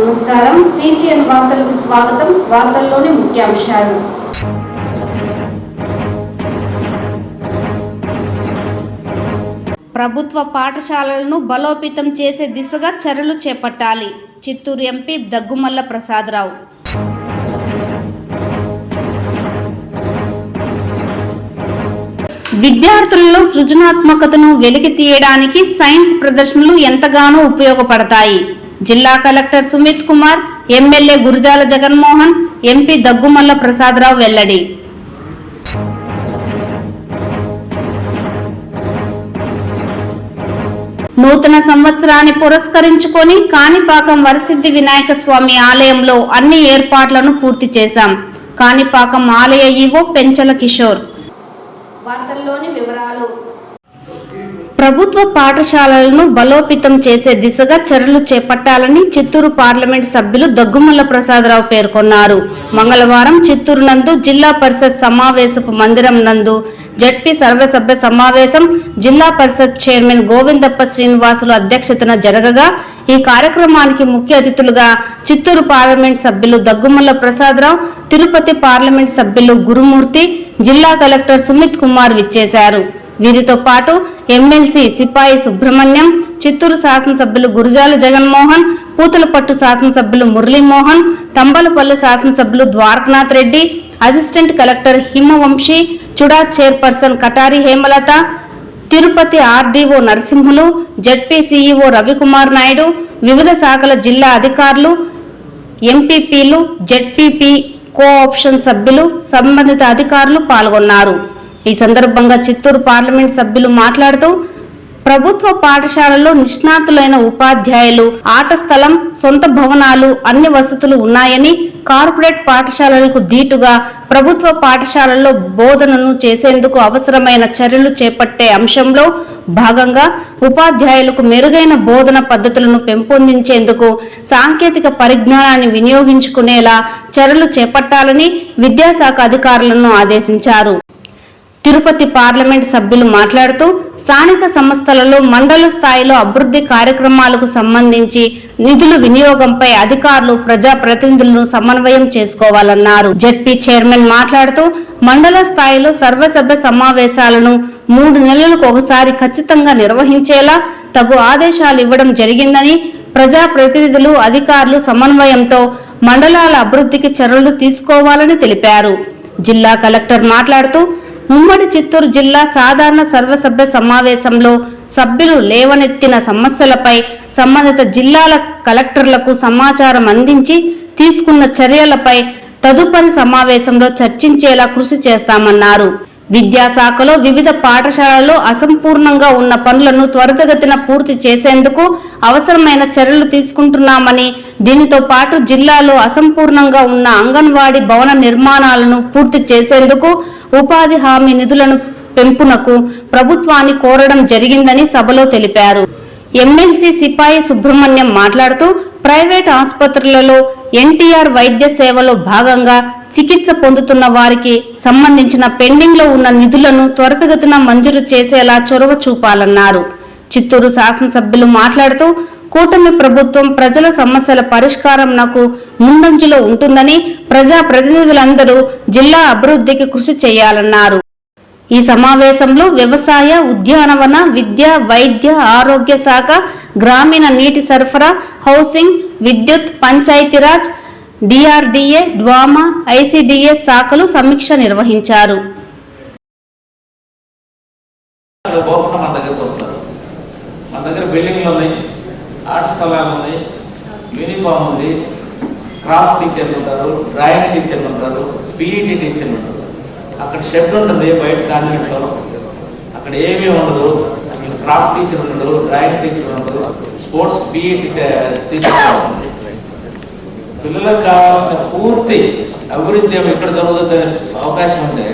నమస్కారం పీసీఎన్ వార్తలకు స్వాగతం. వార్తల్లోని ముఖ్యాంశాలు. ప్రభుత్వ పాఠశాలలను బలోపేతం చేసే దిశగా చర్యలు చేపట్టాలి. చిత్తూరు ఎంపీ దగ్గుమల్ల ప్రసాదరావు. విద్యార్థులలో సృజనాత్మకతను వెలికి తీయడానికి సైన్స్ ప్రదర్శనలు ఎంతగానో ఉపయోగపడతాయి. జిల్లా collector Sumit Kumar, MLA Gurajala Jaganmohan, MP Daggumalla Prasadarao వెల్లడి. నూతన సంవత్సరాన్ని పురస్కరించుకొని కాణిపాకం వరసిద్ధి వినాయక స్వామి ఆలయంలో అన్ని ఏర్పాట్లను పూర్తి చేశాం. కాణిపాకం ఆలయ ఈవో పెంచల కిషోర్. వార్తల్లోని వివరాలు. ప్రభుత్వ పాఠశాలలను బలోపేతం చేసే దిశగా చర్యలు చేపట్టాలని చిత్తూరు పార్లమెంట్ సభ్యులు దగ్గుమల్ల ప్రసాదరావు పేర్కొన్నారు. మంగళవారం చిత్తూరు నందు జిల్లా పరిషత్ సమావేశపు మందిరం నందు జడ్పీ సర్వసభ్య సమావేశం జిల్లా పరిషత్ చైర్మన్ గోవిందప్ప శ్రీనివాసులు అధ్యక్షతన జరగగా ఈ కార్యక్రమానికి ముఖ్య అతిథులుగా చిత్తూరు పార్లమెంట్ సభ్యులు దగ్గుమల్ల ప్రసాదరావు, తిరుపతి పార్లమెంట్ సభ్యులు గురుమూర్తి, జిల్లా కలెక్టర్ సుమిత్ కుమార్ విచ్చేశారు. వీరితో పాటు ఎమ్మెల్సీ సిపాయి సుబ్రహ్మణ్యం, చిత్తూరు శాసనసభ్యులు గురజాల జగన్మోహన్, పూతలపట్టు శాసనసభ్యులు మురళీమోహన్, తంబలపల్లి శాసనసభ్యులు Dwarakanath Reddy, assistant collector Himavamshi, CUDA chairperson Katari Hemalatha, Tirupati RDO Narasimhulu, ZP CEO Ravikumar Naidu, వివిధ శాఖల జిల్లా అధికారులు, ఎంపీపీలు, జడ్పీపీ కోఆప్షన్ సభ్యులు, సంబంధిత అధికారులు పాల్గొన్నారు. ఈ సందర్భంగా చిత్తూరు పార్లమెంట్ సభ్యులు మాట్లాడుతూ ప్రభుత్వ పాఠశాలల్లో నిష్ణాతులైన ఉపాధ్యాయులు, ఆట స్థలం, సొంత భవనాలు, అన్ని వసతులు ఉన్నాయని, కార్పొరేట్ పాఠశాలలకు ధీటుగా ప్రభుత్వ పాఠశాలల్లో బోధనను చేసేందుకు అవసరమైన చర్యలు చేపట్టే అంశంలో భాగంగా ఉపాధ్యాయులకు మెరుగైన బోధన పద్ధతులను పెంపొందించేందుకు సాంకేతిక పరిజ్ఞానాన్ని వినియోగించుకునేలా చర్యలు చేపట్టాలని విద్యాశాఖ అధికారులను ఆదేశించారు. తిరుపతి పార్లమెంట్ సభ్యులు మాట్లాడుతూ స్థానిక సంస్థలలో మండల స్థాయిలో అభివృద్ధి కార్యక్రమాలకు సంబంధించి నిధుల వినియోగంపై అధికారులు, ప్రజాప్రతినిధులను సమన్వయం చేసుకోవాలన్నారు. జడ్పీ చైర్మన్ మాట్లాడుతూ మండల స్థాయిలో సర్వసభ్య సమావేశాలను 3 నెలలకు ఒకసారి ఖచ్చితంగా నిర్వహించేలా తగు ఆదేశాలు ఇవ్వడం జరిగిందని, ప్రజాప్రతినిధులు, అధికారులు సమన్వయంతో మండలాల అభివృద్ధికి చర్యలు తీసుకోవాలని తెలిపారు. జిల్లా కలెక్టర్ మాట్లాడుతూ ఉమ్మడి చిత్తూరు జిల్లా సాధారణ సర్వసభ్య సమావేశంలో సభ్యులు లేవనెత్తిన సమస్యలపై సంబంధిత జిల్లాల కలెక్టర్లకు సమాచారం అందించి తీసుకున్న చర్యలపై తదుపరి సమావేశంలో చర్చించేలా కృషి చేస్తామన్నారు. విద్యాశాఖలో వివిధ పాఠశాలల్లో అసంపూర్ణంగా ఉన్న పనులను త్వరితగతిన పూర్తి చేసేందుకు అవసరమైన చర్యలు తీసుకుంటున్నామని, దీనితో పాటు జిల్లాలో అసంపూర్ణంగా ఉన్న అంగన్వాడీ భవన నిర్మాణాలను పూర్తి చేసేందుకు ఉపాధి హామీ నిధులను పెంపునకు ప్రభుత్వాన్ని కోరడం జరిగిందని సభలో తెలిపారు. ఎమ్మెల్సీ సిపాయి సుబ్రహ్మణ్యం మాట్లాడుతూ ప్రైవేట్ ఆసుపత్రులలో ఎన్టీఆర్ వైద్య సేవలో భాగంగా చికిత్స పొందుతున్న వారికి సంబంధించిన పెండింగ్ లో ఉన్న నిధులను త్వరితగతిన మంజూరు చేసేలా చొరవ చూపాలన్నారు. చిత్తూరు శాసనసభ్యులు మాట్లాడుతూ కూటమి ప్రభుత్వం ప్రజల సమస్యల పరిష్కారంకు ముందంజలో ఉంటుందని, ప్రజా ప్రతినిధులందరూ జిల్లా అభివృద్ధికి కృషి చేయాలన్నారు. ఈ సమావేశంలో వ్యవసాయ, ఉద్యానవన, విద్య, వైద్య, ఆరోగ్య శాఖ, గ్రామీణ నీటి సరఫరా, హౌసింగ్, విద్యుత్, పంచాయతీరాజ్, డిఆర్డీఏ, డ్వామా, ఐసిడిఎస్ శాఖలు సమీక్ష నిర్వహించారు. ఆర్ట్ స్థలాలు ఉన్నాయి, యూనిఫామ్ ఉంది, క్రాఫ్ట్ టీచర్లు ఉంటారు, డ్రాయింగ్ టీచర్లు ఉంటారు, పీఈటీ టీచర్లు ఉంటారు. అక్కడ షెడ్ ఉంటుంది బయట కాన్వెంట్లో, అక్కడ ఏమీ ఉండదు. అసలు క్రాఫ్ట్ టీచర్ ఉండదు, డ్రాయింగ్ టీచర్ ఉండదు, స్పోర్ట్స్ పీఈటీ టీచర్ ఉంటుంది. పిల్లలకు కావాల్సిన పూర్తి అభివృద్ధి ఇక్కడ జరుగుతుందనే అవకాశం ఉంటే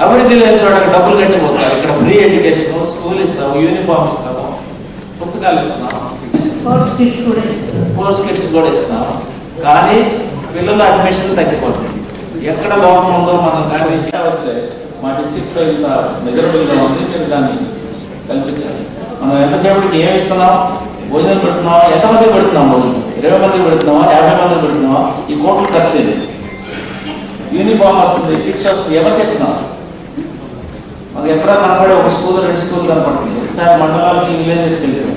అభివృద్ధి లేని చోట డబ్బులు కట్టిపోతారు. ఇక్కడ ఫ్రీ ఎడ్యుకేషన్, స్కూల్ ఇస్తాము, యూనిఫామ్ ఇస్తాము, పుస్తకాలు ఇస్తున్నాము, స్పోర్ట్స్ కిట్స్ కూడా ఇస్తున్నాం. కానీ పిల్లల అడ్మిషన్ తగ్గిపోతుంది. ఎక్కడ లోపం ఉందో మనం దాన్ని వస్తే మా డిస్ట్రిక్ట్లో ఇంత మెజరబుల్గా ఉంది, మీరు దాన్ని కల్పించాలి. మనం ఎంతసేపటికి ఏమి ఇస్తున్నాం, భోజనం పెడుతున్నాం, ఎంతమంది పెడుతున్నాం భోజనం. 20 మందికి పెడుతున్నావా, 50 మందికి పెడుతున్నావా, ఈ కోట్లు ఖర్చు అయింది. యూనిఫామ్ వస్తుంది, కిట్స్ వస్తుంది, ఎవరు చేస్తున్నావు? మాకు ఎప్పుడో కనపడే ఒక స్కూల్ 2 స్కూల్ కనపడుతుంది. ఒకసారి మండలాలకి విలేజెస్కి వెళ్ళారు,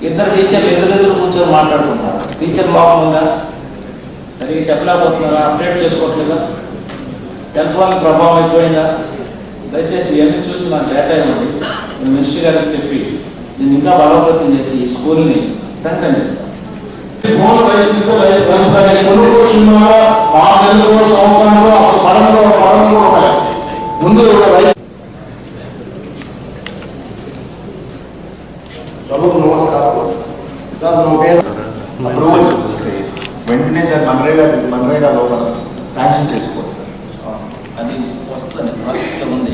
2 టీచర్లు ఎదురెదురు కూర్చొని మాట్లాడుకుంటున్నారు. టీచర్ బాగుందా, సరిగ్గా చెప్పలేకపోతున్నారా, అప్డేట్ చేసుకోవట్లేదా, సెల్ ఫోన్ ప్రభావం అయిపోయిందా? దయచేసి ఇవన్నీ చూసి నాకు డేటా ఇవ్వండి. నేను మినిస్టర్ గారికి చెప్పి నేను ఇంకా బలోపేతం చేసి ఈ స్కూల్ని కంటెంట్ ముందు అప్రూవల్స్ వస్తే వెంటనే సార్ మనరేగాలో మనం శాంక్షన్ చేసుకోవచ్చు సార్. అది వస్తుంది, ప్రాసెస్లో ఉంది.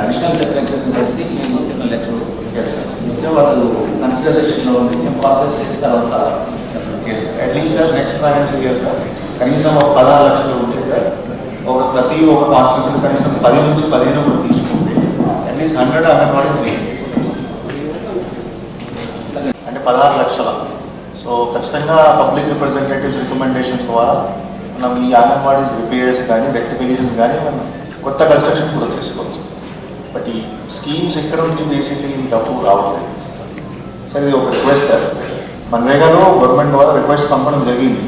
అడిషనల్ సెక్రటరీ కలిసి నేను చిన్న లెటర్ చేస్తాను, ఇస్తే వాళ్ళు కన్సిడరేషన్లో ఉంది. నేను ప్రాసెస్ చేసిన తర్వాత at least sir next financial year sir కనీసం ఒక 16 లక్షలు ఉంటే సార్ ప్రతి ఒక్క కాన్స్టిట్యూషన్ కనీసం 10 నుంచి 15 కూడా తీసుకుంటే అట్లీస్ట్ 100 అంగన్వాడీ అంటే 16 లక్షల. సో ఖచ్చితంగా పబ్లిక్ రిప్రజెంటేటివ్స్ రికమెండేషన్స్ ద్వారా మనం ఈ అంగన్వాడీస్ రిపేర్స్ కానీ రెక్టిఫికేషన్స్ కానీ మనం కొత్త కన్స్ట్రక్షన్ కూడా చేసుకోవచ్చు. బట్ ఈ స్కీమ్స్ ఎక్కడ నుంచి బేసిక్లీ డబ్బు రావట్లేదు సార్. ఇది ఒక రిక్వెస్ట్ సార్, మనరేగాలో గవర్నమెంట్ ద్వారా రిక్వెస్ట్ పంపడం జరిగింది.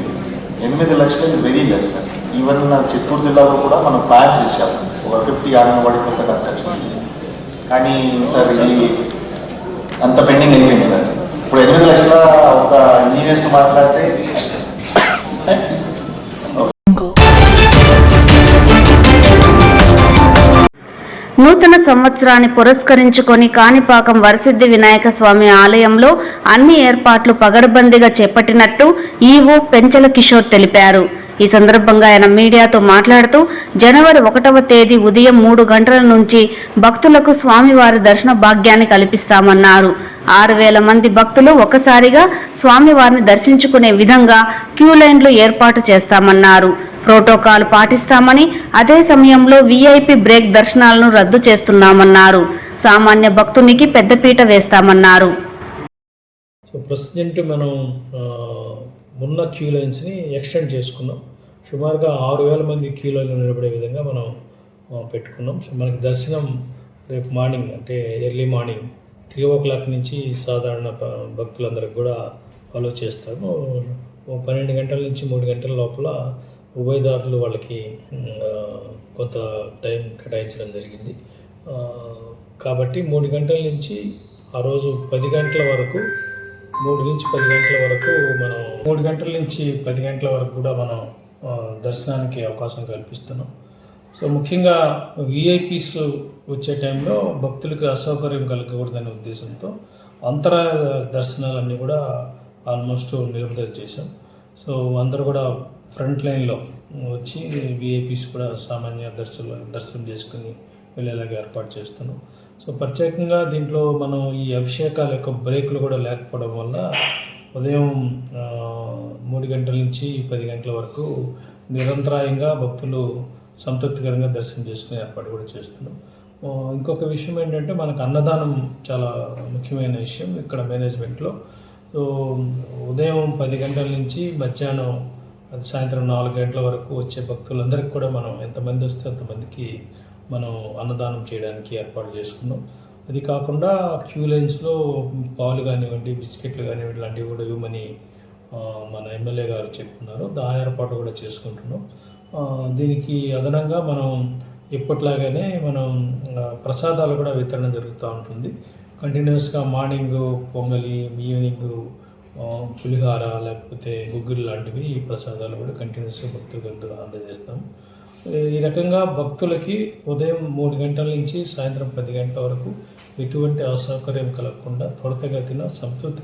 8 లక్షలు ఇది very less sir. Even Chittoor జిల్లాలో కూడా మనం ప్లాన్ చేసాము ఒక 50 అంగన్వాడీ కొత్త కన్స్ట్రక్షన్. కానీ సార్ ఇది అంత పెండింగ్ అయిపోయింది సార్. ఇప్పుడు 8 లక్షల ఒక ఇంజనీర్స్తో మాట్లాడితే నూతన సంవత్సరాన్ని పురస్కరించుకొని కాణిపాకం వరసిద్ధి వినాయక స్వామి ఆలయంలో అన్ని ఏర్పాట్లు పగడ్బందీగా చేపట్టినట్టు ఈవో పెంచల కిషోర్ తెలిపారు. ఈ సందర్భంగా ఆయన మీడియాతో మాట్లాడుతూ జనవరి 1వ తేదీ ఉదయం 3 గంటల నుంచి భక్తులకు స్వామివారి దర్శన భాగ్యాన్ని కల్పిస్తామన్నారు. 6,000 మంది భక్తులు ఒకసారిగా స్వామివారిని దర్శించుకునే విధంగా క్యూ లైన్లు ఏర్పాటు చేస్తామన్నారు. ప్రోటోకాల్ పాటిస్తామని, అదే సమయంలో వీఐపీ బ్రేక్ దర్శనాలను రద్దు చేస్తున్నామన్నారు. సామాన్య భక్తునికి పెద్దపీట వేస్తామన్నారు. ప్రెసిడెంట్ మనం ఉన్న క్యూ లైన్స్ని ఎక్స్టెండ్ చేసుకున్నాం. సుమారుగా 6,000 మంది క్యూ లైన్లో నిలబడే విధంగా మనం పెట్టుకున్నాం. సో మనకి దర్శనం రేపు మార్నింగ్ అంటే ఎర్లీ మార్నింగ్ 3 నుంచి సాధారణ భక్తులందరికీ కూడా ఫాలో చేస్తాము. 12 గంటల నుంచి 3 గంటల లోపల ఉభయదారులు వాళ్ళకి కొంత టైం కేటాయించడం జరిగింది. కాబట్టి 3 గంటల నుంచి ఆ రోజు 10 గంటల వరకు 3 నుంచి 10 గంటల వరకు మనం 3 గంటల నుంచి 10 గంటల వరకు కూడా మనం దర్శనానికి అవకాశం కల్పిస్తున్నాం. సో ముఖ్యంగా విఐపీస్ వచ్చే టైంలో భక్తులకు అసౌకర్యం కలగకూడదనే ఉద్దేశంతో అంతరాయ దర్శనాలన్నీ కూడా ఆల్మోస్ట్ నిలుపుదల చేశాం. సో అందరూ కూడా ఫ్రంట్ లైన్లో వచ్చి విఐపీస్ కూడా సామాన్య దర్శనం చేసుకుని వెళ్ళేలాగా ఏర్పాటు చేస్తున్నాం. సో ప్రత్యేకంగా దీంట్లో మనం ఈ అభిషేకాల యొక్క బ్రేకులు కూడా లేకపోవడం వల్ల ఉదయం 3 గంటల నుంచి 10 గంటల వరకు నిరంతరాయంగా భక్తులు సంతృప్తికరంగా దర్శనం చేసుకునే ఏర్పాటు కూడా చేస్తున్నాం. ఇంకొక విషయం ఏంటంటే మనకు అన్నదానం చాలా ముఖ్యమైన విషయం ఇక్కడ మేనేజ్మెంట్లో. సో ఉదయం 10 గంటల నుంచి మధ్యాహ్నం సాయంత్రం 4 గంటల వరకు వచ్చే భక్తులందరికీ కూడా మనం ఎంతమంది వస్తే అంతమందికి మనం అన్నదానం చేయడానికి ఏర్పాటు చేసుకున్నాం. అది కాకుండా క్యూ లైన్స్లో పాలు కానివ్వండి, బిస్కెట్లు కానివ్వండి లాంటివి కూడా ఇవ్వమని మన ఎమ్మెల్యే గారు చెప్తున్నారు. ఆ ఏర్పాటు కూడా చేసుకుంటున్నాం. దీనికి అదనంగా మనం ఎప్పట్లాగానే మనం ప్రసాదాలు కూడా వితరణ జరుగుతూ ఉంటుంది. కంటిన్యూస్గా మార్నింగ్ పొంగలి, ఈవినింగ్ పులిహార లేకపోతే గుగ్గిళ్ళు లాంటివి ఈ ప్రసాదాలు కూడా కంటిన్యూస్గా భక్తులకు అందజేస్తాం. ఈ రకంగా భక్తులకి ఉదయం 3 గంటల నుంచి సాయంత్రం 10 గంటల వరకు ఎటువంటి అసౌకర్యం కలగకుండా త్వరితగతిన సంతృప్తి.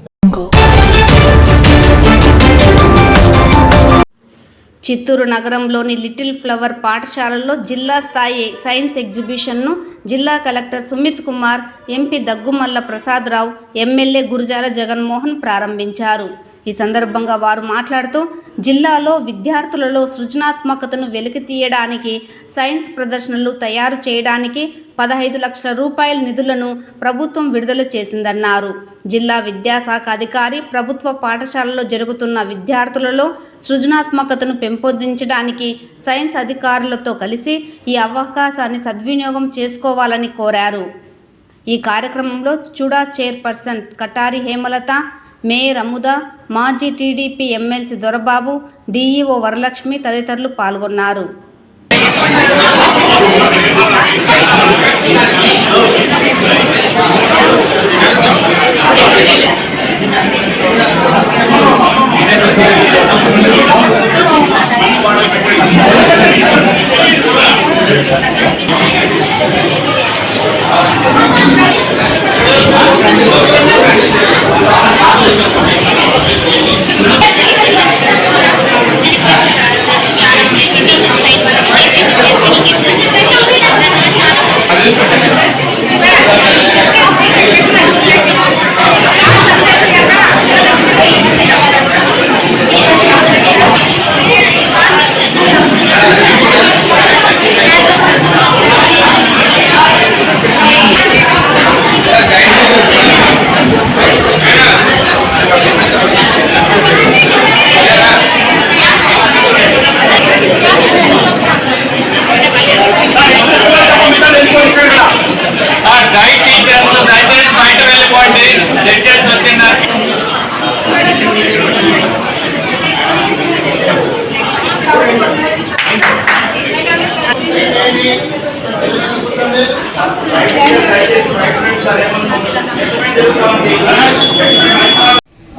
చిత్తూరు నగరంలోని లిటిల్ ఫ్లవర్ పాఠశాలలో జిల్లా స్థాయి సైన్స్ ఎగ్జిబిషన్ను జిల్లా collector Sumit Kumar, MP Daggumalla Prasadarao, MLA Gurajala Jaganmohan ప్రారంభించారు. ఈ సందర్భంగా వారు మాట్లాడుతూ జిల్లాలో విద్యార్థులలో సృజనాత్మకతను వెలికి తీయడానికి సైన్స్ ప్రదర్శనలు తయారు చేయడానికి 15 లక్షల రూపాయల నిధులను ప్రభుత్వం విడుదల చేసిందన్నారు. జిల్లా విద్యాశాఖ అధికారి ప్రభుత్వ పాఠశాలలో జరుగుతున్న విద్యార్థులలో సృజనాత్మకతను పెంపొందించడానికి సైన్స్ అధికారులతో కలిసి ఈ అవకాశాన్ని సద్వినియోగం చేసుకోవాలని కోరారు. ఈ కార్యక్రమంలో చుడా చైర్పర్సన్ కటారి హేమలత, మేయర్ అముద, మాజీ TDP MLC Dorababu, DEO Varalakshmi తదితరులు పాల్గొన్నారు.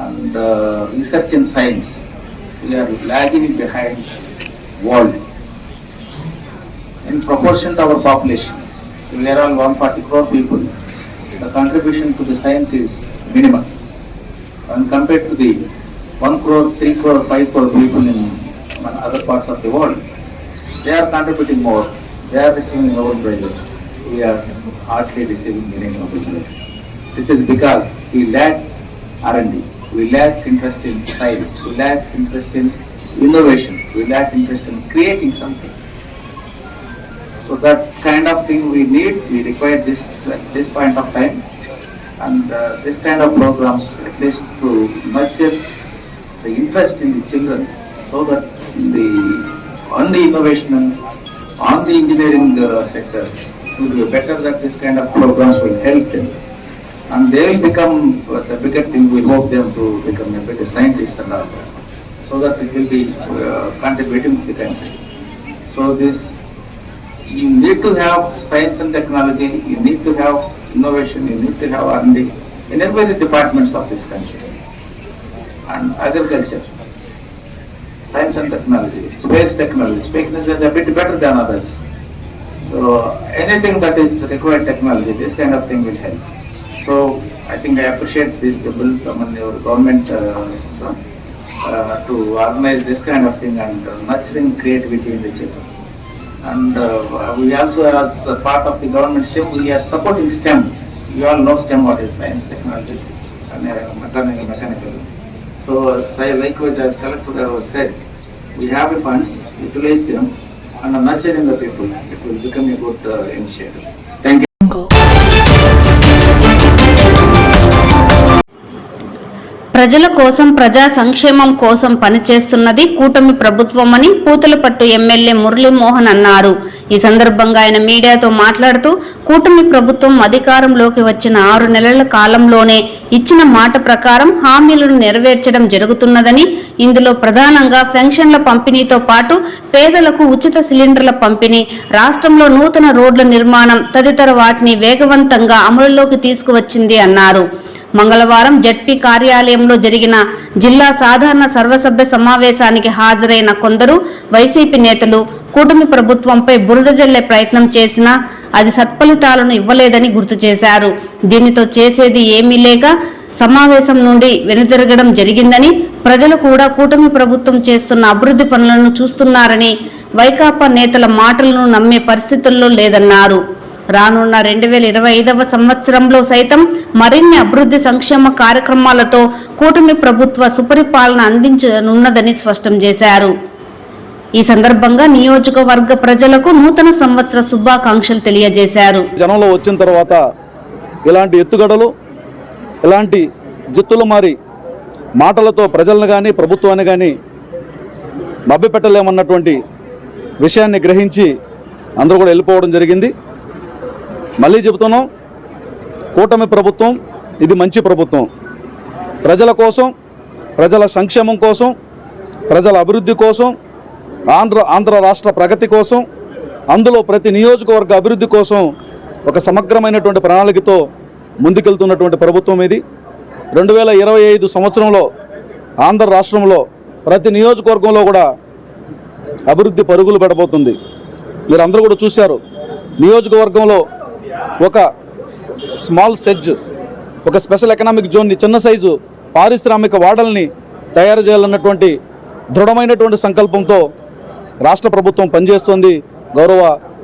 And research in science, we are lagging behind world in proportion to our population. We are all 140 crore people. The contribution to the science is minimal when compared to the 1 crore, 3 crore, 5 crore people in other parts of the world. They are contributing more. They are receiving Nobel prizes. We are hardly receiving any Nobel prizes. This is because we lack R&D. We lack interest in science. We lack interest in innovation. We lack interest in creating something. So that kind of thing we need. We require this at this point of time, and this kind of programs at least to nurture the interest in the children, so that on the innovation and on the engineering sector, it will be better that this kind of programs will help them. And they will become the bigger thing. We hope them to become a better scientist and all that, so that it will be contributing to the country. So this, you need to have science and technology, you need to have innovation, you need to have R&D in every departments of this country. And agriculture, science and technology, space technology, space is a bit better than others. So anything that is required technology, this kind of thing will help. So I think I appreciate this bill from your government to organize this kind of thing and nurturing creativity in the children. And we also, as a part of the government STEM, we are supporting STEM. You all know STEM, what is science, technology, and mechanical. So likewise, as Collector was said, we have the funds, utilize them, and nurturing the people. It will become a good initiative. Thank you. ప్రజల కోసం ప్రజా సంక్షేమం కోసం పనిచేస్తున్నది కూటమి ప్రభుత్వమని Puthalapattu MLA Muralimohan అన్నారు. ఈ సందర్భంగా ఆయన మీడియాతో మాట్లాడుతూ కూటమి ప్రభుత్వం అధికారంలోకి వచ్చిన 6 నెలల కాలంలోనే ఇచ్చిన మాట ప్రకారం హామీలను నెరవేర్చడం జరుగుతున్నదని, ఇందులో ప్రధానంగా పెన్షన్ల పంపిణీతో పాటు పేదలకు ఉచిత సిలిండర్ల పంపిణీ, రాష్ట్రంలో నూతన రోడ్ల నిర్మాణం తదితర వాటిని వేగవంతంగా అమలులోకి తీసుకువచ్చింది అన్నారు. మంగళవారం జడ్పీ కార్యాలయంలో జరిగిన జిల్లా సాధారణ సర్వసభ్య సమావేశానికి హాజరైన కొందరు వైసీపీ నేతలు కూటమి ప్రభుత్వంపై బురద జల్లే ప్రయత్నం చేసినా అది సత్ఫలితాలను ఇవ్వలేదని గుర్తు చేశారు. దీనితో చేసేది ఏమీ లేక సమావేశం నుండి వెనుజరగడం జరిగిందని, ప్రజలు కూడా కూటమి ప్రభుత్వం చేస్తున్న అభివృద్ధి పనులను చూస్తున్నారని, వైకాపా నేతల మాటలను నమ్మే పరిస్థితుల్లో లేదన్నారు. రానున్న 2025వ సంవత్సరంలో సైతం మరిన్ని అభివృద్ధి సంక్షేమ కార్యక్రమాలతో కూటమి ప్రభుత్వ సుపరిపాలన అందించనున్నదని స్పష్టం చేశారు. ఈ సందర్భంగా నియోజకవర్గ ప్రజలకు నూతన సంవత్సర శుభాకాంక్షలు తెలియజేశారు. జనంలో వచ్చిన తర్వాత ఇలాంటి ఎత్తుగడలు, ఇలాంటి జిత్తులు మారి మాటలతో ప్రజలను కానీ ప్రభుత్వాన్ని కానీ మభ్యపెట్టలేమన్నటువంటి విషయాన్ని గ్రహించి అందరూ కూడా వెళ్ళిపోవడం జరిగింది. మళ్ళీ చెబుతున్నాం, కూటమి ప్రభుత్వం ఇది మంచి ప్రభుత్వం. ప్రజల కోసం, ప్రజల సంక్షేమం కోసం, ప్రజల అభివృద్ధి కోసం, ఆంధ్ర రాష్ట్ర ప్రగతి కోసం, అందులో ప్రతి నియోజకవర్గ అభివృద్ధి కోసం ఒక సమగ్రమైనటువంటి ప్రణాళికతో ముందుకెళ్తున్నటువంటి ప్రభుత్వం ఇది. 2025 సంవత్సరంలో ఆంధ్ర రాష్ట్రంలో ప్రతి నియోజకవర్గంలో కూడా అభివృద్ధి పరుగులు పెడబోతుంది. మీరు అందరూ కూడా చూశారు, నియోజకవర్గంలో ఒక స్మాల్ సెడ్జ్, ఒక స్పెషల్ ఎకనామిక్ జోన్ని, చిన్న సైజు పారిశ్రామిక వాడల్ని తయారు చేయాలన్నటువంటి దృఢమైనటువంటి సంకల్పంతో రాష్ట్ర ప్రభుత్వం పనిచేస్తోంది. గౌరవ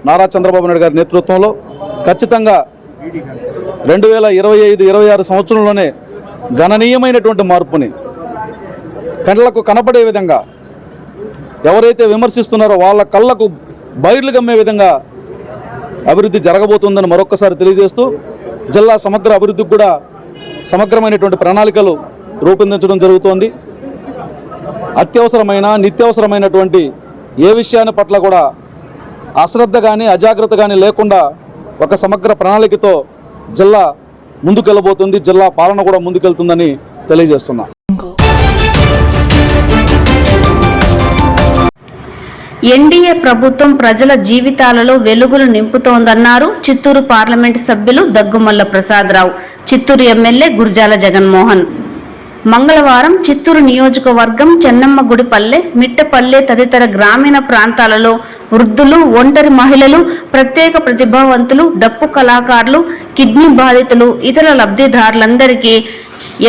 నారా చంద్రబాబు నాయుడు గారి నేతృత్వంలో ఖచ్చితంగా 2025-26 సంవత్సరంలోనే గణనీయమైనటువంటి మార్పుని కళ్ళకు కనపడే విధంగా, ఎవరైతే విమర్శిస్తున్నారో వాళ్ళ కళ్ళకు బయర్లు గమ్మే విధంగా అభివృద్ధి జరగబోతుందని మరొక్కసారి తెలియజేస్తూ, జిల్లా సమగ్ర అభివృద్ధికి కూడా సమగ్రమైనటువంటి ప్రణాళికలు రూపొందించడం జరుగుతోంది. అత్యవసరమైన, నిత్యవసరమైనటువంటి ఏ విషయాన్ని పట్ల కూడా అశ్రద్ధ కానీ, అజాగ్రత్త కానీ లేకుండా ఒక సమగ్ర ప్రణాళికతో జిల్లా ముందుకెళ్ళబోతుంది. జిల్లా పాలన కూడా ముందుకెళ్తుందని తెలియజేస్తున్నా. ఎన్డీఏ ప్రభుత్వం ప్రజల జీవితాలలో వెలుగులు నింపుతోందన్నారు చిత్తూరు పార్లమెంటు సభ్యులు దగ్గుమల్ల ప్రసాదరావు, చిత్తూరు ఎమ్మెల్యే గురజాల జగన్మోహన్. మంగళవారం చిత్తూరు నియోజకవర్గం చెన్నమ్మగుడిపల్లె, మిట్టపల్లె తదితర గ్రామీణ ప్రాంతాలలో వృద్ధులు, ఒంటరి మహిళలు, ప్రత్యేక ప్రతిభావంతులు, డప్పు కళాకారులు, కిడ్నీ బాధితులు, ఇతర లబ్ధిదారులందరికీ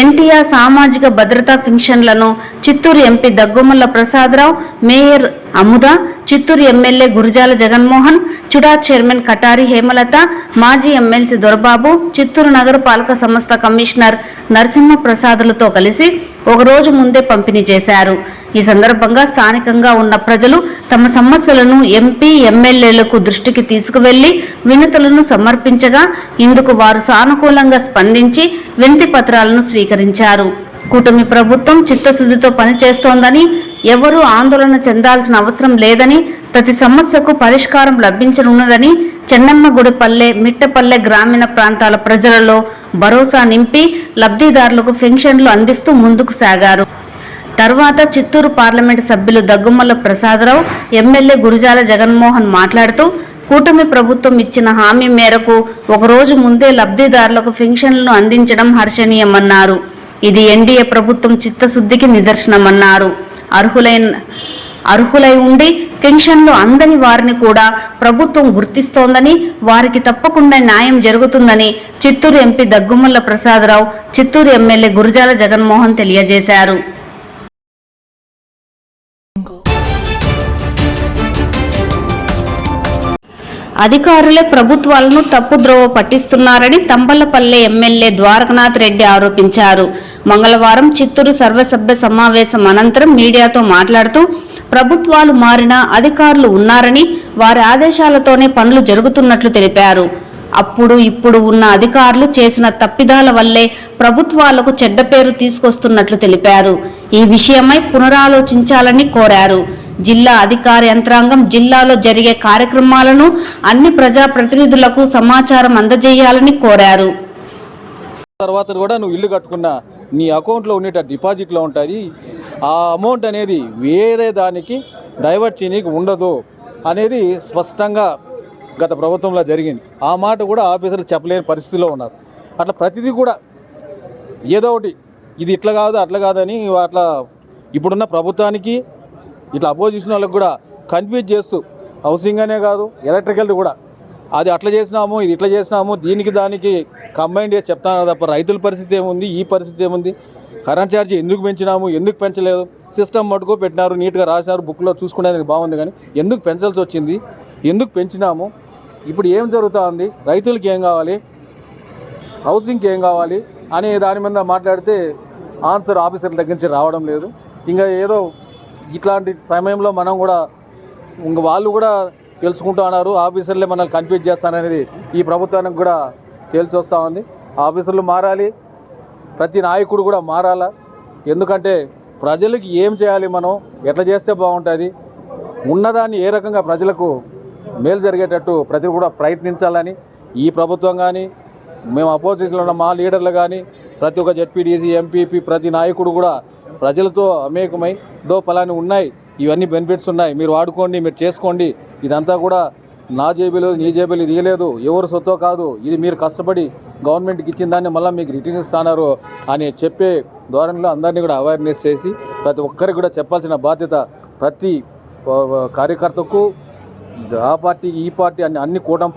ఎన్టీఆర్ సామాజిక భద్రతా పెన్షన్లను Chittoor MP Daggumalla Prasadarao, mayor Amuda, Chittoor MLA Gurajala Jaganmohan, CUDA chairman Katari Hemalatha, మాజీ ఎమ్మెల్సీ దొరబాబు, చిత్తూరు నగరపాలక సంస్థ కమిషనర్ నరసింహ ప్రసాదులతో కలిసి ఒకరోజు ముందే పంపిణీ చేశారు. ఈ సందర్భంగా స్థానికంగా ఉన్న ప్రజలు తమ సమస్యలను ఎంపీ, ఎమ్మెల్యేలకు దృష్టికి తీసుకువెళ్లి వినతులను సమర్పించగా ఇందుకు వారు సానుకూలంగా స్పందించి వినతి పత్రాలను స్వీకరించారు. కూటమి ప్రభుత్వం చిత్తశుద్ధితో పనిచేస్తోందని, ఎవరూ ఆందోళన చెందాల్సిన అవసరం లేదని, ప్రతి సమస్యకు పరిష్కారం లభించనున్నదని చెన్నమ్మగుడిపల్లె, మిట్టపల్లె గ్రామీణ ప్రాంతాల ప్రజలలో భరోసా నింపి లబ్ధిదారులకు పెన్షన్లు అందిస్తూ ముందుకు సాగారు. తర్వాత చిత్తూరు పార్లమెంటు సభ్యులు దగ్గుమల్ల ప్రసాదరావు, ఎమ్మెల్యే గురజాల జగన్మోహన్ మాట్లాడుతూ, కూటమి ప్రభుత్వం ఇచ్చిన హామీ మేరకు ఒకరోజు ముందే లబ్ధిదారులకు పెన్షన్లను అందించడం హర్షణీయమన్నారు. ఇది ఎన్డీఏ ప్రభుత్వం చిత్తశుద్ధికి నిదర్శనమన్నారు. అర్హులై ఉండి పెన్షన్లు అందని వారిని కూడా ప్రభుత్వం గుర్తిస్తోందని, వారికి తప్పకుండా న్యాయం జరుగుతుందని చిత్తూరు ఎంపీ దగ్గుమల్ల ప్రసాదరావు, చిత్తూరు ఎమ్మెల్యే గురజాల జగన్మోహన్ తెలియజేశారు. అధికారులే ప్రభుత్వాలను తప్పుద్రోవ పట్టిస్తున్నారని తంబలపల్లె ఎమ్మెల్యే ద్వారకనాథ్ రెడ్డి ఆరోపించారు. మంగళవారం చిత్తూరు సర్వసభ్య సమావేశం అనంతరం మీడియాతో మాట్లాడుతూ, ప్రభుత్వాలు మారినా అధికారులు ఉన్నారని, వారి ఆదేశాలతోనే పనులు జరుగుతున్నట్లు తెలిపారు. అప్పుడు ఇప్పుడు ఉన్న అధికారులు చేసిన తప్పిదాల వల్లే ప్రభుత్వాలకు చెడ్డ పేరు తీసుకొస్తున్నట్లు తెలిపారు. ఈ విషయమై పునరాలోచించాలని కోరారు. జిల్లా అధికార యంత్రాంగం జిల్లాలో జరిగే కార్యక్రమాలను అన్ని ప్రజాప్రతినిధులకు సమాచారం అందజేయాలని కోరారు. తర్వాత కూడా నువ్వు ఇల్లు కట్టుకున్నా నీ అకౌంట్లో ఉండే డిపాజిట్లో ఉంటుంది, ఆ అమౌంట్ అనేది వేరే దానికి డైవర్ట్ చేయనీకి ఉండదు అనేది స్పష్టంగా గత ప్రభుత్వంలో జరిగింది. ఆ మాట కూడా ఆఫీసర్లు చెప్పలేని పరిస్థితిలో ఉన్నారు. అట్లా ప్రతిదీ కూడా ఏదో ఒకటి ఇది ఇట్లా కాదు అట్లా కాదని అట్లా ఇప్పుడున్న ప్రభుత్వానికి ఇట్లా అపోజిషన్ వాళ్ళకి కూడా కన్ఫ్యూజ్ చేస్తూ, హౌసింగ్ అనే కాదు ఎలక్ట్రికల్ కూడా అది అట్లా చేసినాము ఇది ఇట్లా చేసినాము దీనికి దానికి కంబైన్ చేసి చెప్తాను తప్ప రైతుల పరిస్థితి ఏముంది, ఈ పరిస్థితి ఏముంది, కరెంట్ ఛార్జీ ఎందుకు పెంచినాము ఎందుకు పెంచలేదు, సిస్టమ్ మటుకు పెట్టినారు, నీట్గా రాసినారు, బుక్లో చూసుకునేందుకు బాగుంది, కానీ ఎందుకు పెంచాల్సి వచ్చింది, ఎందుకు పెంచినాము, ఇప్పుడు ఏం జరుగుతూ ఉంది, రైతులకి ఏం కావాలి, హౌసింగ్కి ఏం కావాలి అనే దాని మీద మాట్లాడితే ఆన్సర్ ఆఫీసర్ల దగ్గర నుంచి రావడం లేదు. ఇంకా ఏదో ఇట్లాంటి సమయంలో మనం కూడా ఇంకా వాళ్ళు కూడా తెలుసుకుంటూ ఉన్నారు, ఆఫీసర్లే మనల్ని కన్ఫ్యూజ్ చేస్తాననేది ఈ ప్రభుత్వానికి కూడా తేల్చి వస్తూ ఉంది. ఆఫీసర్లు మారాలి, ప్రతి నాయకుడు కూడా మారాలా. ఎందుకంటే ప్రజలకి ఏం చేయాలి, మనం ఎట్లా చేస్తే బాగుంటుంది, ఉన్నదాన్ని ఏ రకంగా ప్రజలకు మేలు జరిగేటట్టు ప్రజలు కూడా ప్రయత్నించాలని ఈ ప్రభుత్వం కానీ, మేము అపోజిషన్లో ఉన్న మా లీడర్లు కానీ, ప్రతి ఒక్క జెడ్పీటీసీ, ఎంపీపీ, ప్రతి నాయకుడు కూడా ప్రజలతో అమేకమై పలాని ఉన్నాయి, ఇవన్నీ బెనిఫిట్స్ ఉన్నాయి, మీరు వాడుకోండి, మీరు చేసుకోండి, ఇదంతా కూడా నా జేబులు నీ జేబులు ఇది లేదు, ఎవరు సొత్తో కాదు, ఇది మీరు కష్టపడి గవర్నమెంట్కి ఇచ్చిన దాన్ని మళ్ళీ మీకు రిటర్న్ ఇస్తున్నారు అని చెప్పే ధోరణిలో అందరినీ కూడా అవేర్నెస్ చేసి ప్రతి ఒక్కరికి కూడా చెప్పాల్సిన బాధ్యత ప్రతి కార్యకర్తకు, ఆ పార్టీ ఈ పార్టీ అన్ని కూటమి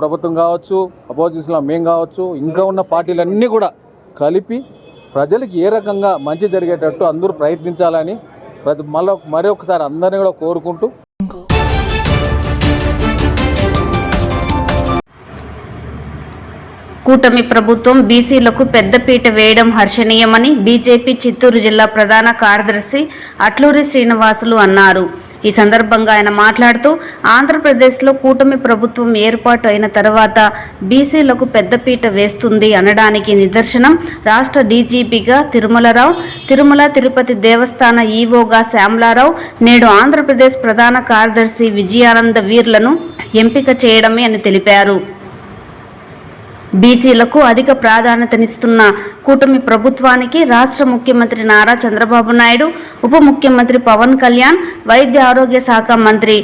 ప్రభుత్వం కావచ్చు, అపోజిషన్లో మేము కావచ్చు, ఇంకా ఉన్న పార్టీలన్నీ కూడా కలిపి ప్రజలకు ఏ రకంగా మంచి జరిగేటట్టు అందరూ ప్రయత్నించాలని మరొకసారి అందరినీ కూడా కోరుకుంటూ కూటమి ప్రభుత్వం బీసీలకు పెద్దపీట వేయడం హర్షణీయమని బీజేపీ చిత్తూరు జిల్లా ప్రధాన కార్యదర్శి అట్లూరి శ్రీనివాసులు అన్నారు. ఈ సందర్భంగా ఆయన మాట్లాడుతూ ఆంధ్రప్రదేశ్లో కూటమి ప్రభుత్వం ఏర్పాటు అయిన తర్వాత బీసీలకు పెద్దపీట వేస్తుంది అనడానికి నిదర్శనం రాష్ట్ర డీజీపీగా తిరుమల తిరుపతి దేవస్థాన ఈవోగా శ్యామలారావు, నేడు ఆంధ్రప్రదేశ్ ప్రధాన కార్యదర్శి విజయానంద వీర్లను ఎంపిక చేయడమే అని తెలిపారు. బీసీలకు అధిక ప్రాధాన్యతనిస్తున్న కూటమి ప్రభుత్వానికి రాష్ట్ర ముఖ్యమంత్రి నారా చంద్రబాబు నాయుడు, ఉప ముఖ్యమంత్రి పవన్ కళ్యాణ్, వైద్య ఆరోగ్య శాఖ మంత్రి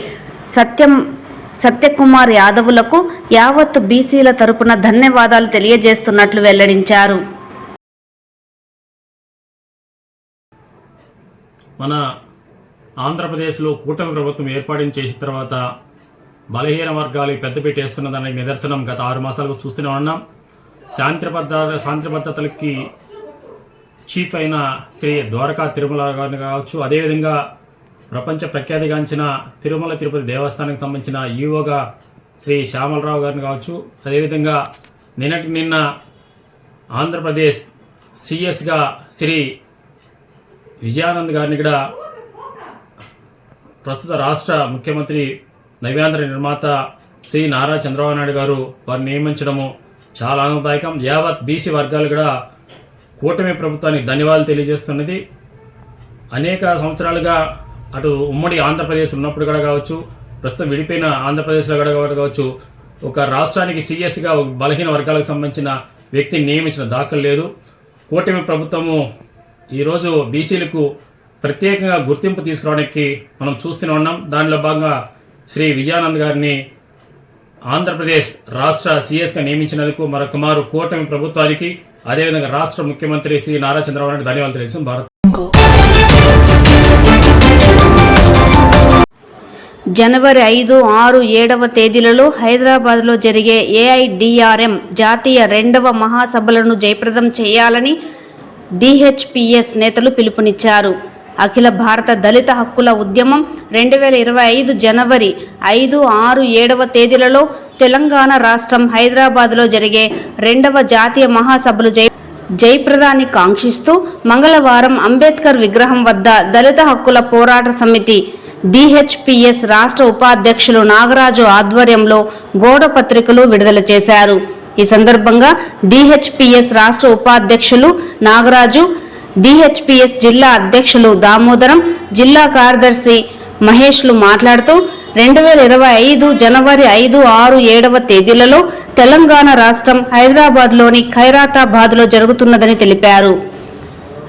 సత్యకుమార్ యాదవ్లకు యావత్ బీసీల తరపున ధన్యవాదాలు తెలియజేస్తున్నట్లు వెల్లడించారు. మన ఆంధ్రప్రదేశ్లో కూటమి ప్రభుత్వం ఏర్పాటు చేసిన తర్వాత బలహీన వర్గాలు పెద్దపీట వేస్తున్నదానికి నిదర్శనం గత 6 మాసాలుగా చూస్తూనే ఉన్నాం. శాంతి భద్రతలకి చీఫ్ అయిన శ్రీ ద్వారకా తిరుమల గారిని కావచ్చు, అదేవిధంగా ప్రపంచ ప్రఖ్యాతిగాంచిన తిరుమల తిరుపతి దేవస్థానానికి సంబంధించిన ఈవోగా శ్రీ శ్యామలరావు గారిని కావచ్చు, అదేవిధంగా నిన్న ఆంధ్రప్రదేశ్ సిఎస్గా శ్రీ విజయానంద్ గారిని కూడా ప్రస్తుత రాష్ట్ర ముఖ్యమంత్రి నవ్యాంధ్ర నిర్మాత శ్రీ నారా చంద్రబాబు నాయుడు గారు వారిని నియమించడము చాలా ఆనందదాయకం. యావత్ బీసీ వర్గాలు కూడా కూటమి ప్రభుత్వానికి ధన్యవాదాలు తెలియజేస్తున్నది. అనేక సంవత్సరాలుగా అటు ఉమ్మడి ఆంధ్రప్రదేశ్ ఉన్నప్పుడు కూడా కావచ్చు, ప్రస్తుతం విడిపోయిన ఆంధ్రప్రదేశ్లో కూడా కావచ్చు, ఒక రాష్ట్రానికి సీఎస్గా బలహీన వర్గాలకు సంబంధించిన వ్యక్తిని నియమించిన దాఖలు లేదు. కూటమి ప్రభుత్వము ఈరోజు బీసీలకు ప్రత్యేకంగా గుర్తింపు తీసుకురావడానికి మనం చూస్తూనే ఉన్నాం. దానిలో భాగంగా శ్రీ విజయానంద్ గారిని ఆంధ్రప్రదేశ్ రాష్ట్ర సీఎస్గా నియమించినందుకు మరొకమారు కూటమి ప్రభుత్వానికి, అదేవిధంగా రాష్ట్ర ముఖ్యమంత్రి శ్రీ నారా చంద్రబాబు నాయుడు ధన్యవాదాలు తెలియజేస్తాం. భారత్ జనవరి 5, 6, 7వ తేదీలలో హైదరాబాద్లో జరిగే ఏఐడిఆర్ఎం జాతీయ 2వ మహాసభలను జయప్రదం చేయాలని డిహెచ్పిఎస్ నేతలు పిలుపునిచ్చారు. అఖిల భారత దళిత హక్కుల ఉద్యమం 2025 జనవరి 5, 6, 7వ తేదీలలో తెలంగాణ రాష్ట్రం హైదరాబాద్లో జరిగే 2వ జాతీయ మహాసభలు జయప్రదాన్ని కాంక్షిస్తూ మంగళవారం అంబేద్కర్ విగ్రహం వద్ద దళిత హక్కుల పోరాట సమితి డిహెచ్పిఎస్ రాష్ట్ర ఉపాధ్యక్షులు నాగరాజు ఆధ్వర్యంలో గోడ పత్రికలు విడుదల చేశారు. ఈ సందర్భంగా డిహెచ్పిఎస్ రాష్ట్ర ఉపాధ్యక్షులు నాగరాజు, డిహెచ్పిఎస్ జిల్లా అధ్యక్షులు దామోదరం, జిల్లా కార్యదర్శి మహేష్లు మాట్లాడుతూ 2025 జనవరి 5, 6, 7వ తేదీలలో తెలంగాణ రాష్ట్రం హైదరాబాద్లోని ఖైరాతాబాద్లో జరుగుతున్నదని తెలిపారు.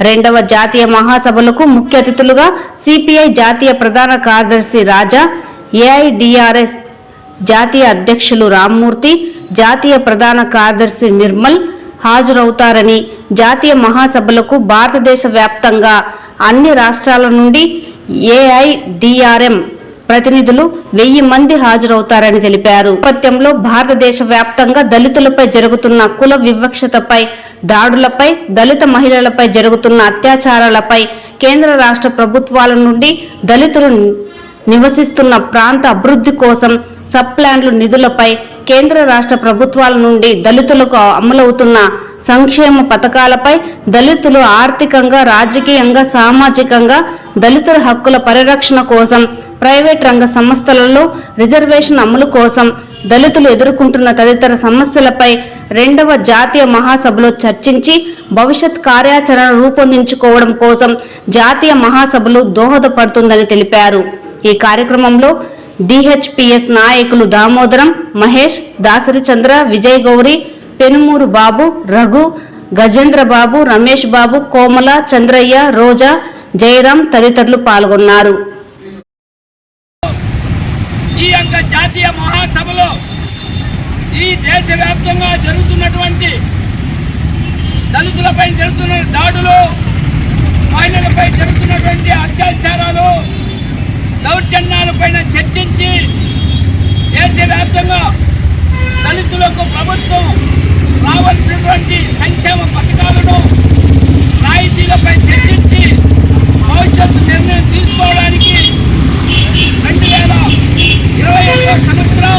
2వ జాతీయ మహాసభలకు ముఖ్య అతిథులుగా సిపిఐ జాతీయ ప్రధాన కార్యదర్శి రాజా, ఏఐడిఆర్ఎస్ జాతీయ అధ్యక్షులు రామ్మూర్తి, జాతీయ ప్రధాన కార్యదర్శి నిర్మల్ హాజరవుతారని, జాతీయ మహాసభలకు భారతదేశ వ్యాప్తంగా అన్ని రాష్ట్రాల నుండి ఏఐడిఆర్ఎం ప్రతినిధులు 1000 మంది హాజరవుతారని తెలిపారు. నేపథ్యంలో భారతదేశ వ్యాప్తంగా దళితులపై జరుగుతున్న కుల వివక్షతపై, దాడులపై, దళిత మహిళలపై జరుగుతున్న అత్యాచారాలపై కేంద్ర రాష్ట్ర ప్రభుత్వాల నుండి దళితులు నివసిస్తున్న ప్రాంత అభివృద్ధి కోసం సబ్ ప్లాన్లు నిధులపై కేంద్ర రాష్ట్ర ప్రభుత్వాల నుండి దళితులకు అమలవుతున్న సంక్షేమ పథకాలపై దళితులు ఆర్థికంగా, రాజకీయంగా, సామాజికంగా దళితుల హక్కుల పరిరక్షణ కోసం ప్రైవేట్ రంగ సంస్థలలో రిజర్వేషన్ అమలు కోసం దళితులు ఎదుర్కొంటున్న తదితర సమస్యలపై 2వ జాతీయ మహాసభలో చర్చించి భవిష్యత్ కార్యాచరణ రూపొందించుకోవడం కోసం జాతీయ మహాసభలు దోహదపడుతుందని తెలిపారు. ఈ కార్యక్రమంలో డిహెచ్పిఎస్ నాయకులు దామోదరం, మహేష్, దాసరి చంద్ర, విజయ్ గౌరి, పెనుమూరు బాబు, రఘు, గజేంద్ర బాబు, రమేష్ బాబు, కోమల, చంద్రయ్య, రోజా, జయరాం తదితరులు పాల్గొన్నారు. ఈ యొక్క జాతీయ మహాసభలో ఈ దేశవ్యాప్తంగా జరుగుతున్నటువంటి దళితులపై జరుగుతున్న దాడులు, మహిళలపై జరుగుతున్నటువంటి అత్యాచారాలు, దౌర్జన్యాలపైన చర్చించి దేశవ్యాప్తంగా దళితులకు ప్రభుత్వం రావాల్సినటువంటి సంక్షేమ పథకాలను, రాయితీలపై చర్చించి భవిష్యత్తు నిర్ణయం తీసుకోవడానికి 2021 సంవత్సరం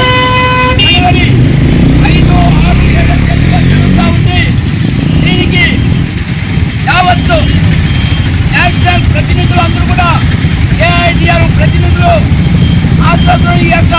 జనవరి 5, 6, 7 తేదీలో జరుగుతూ ఉంది. దీనికి యావత్తు నేషనల్ ప్రతినిధులు అందరూ కూడా, ఏఐటిఆర్ ప్రతినిధులు ఆధ్వర్యంలో ఈ యొక్క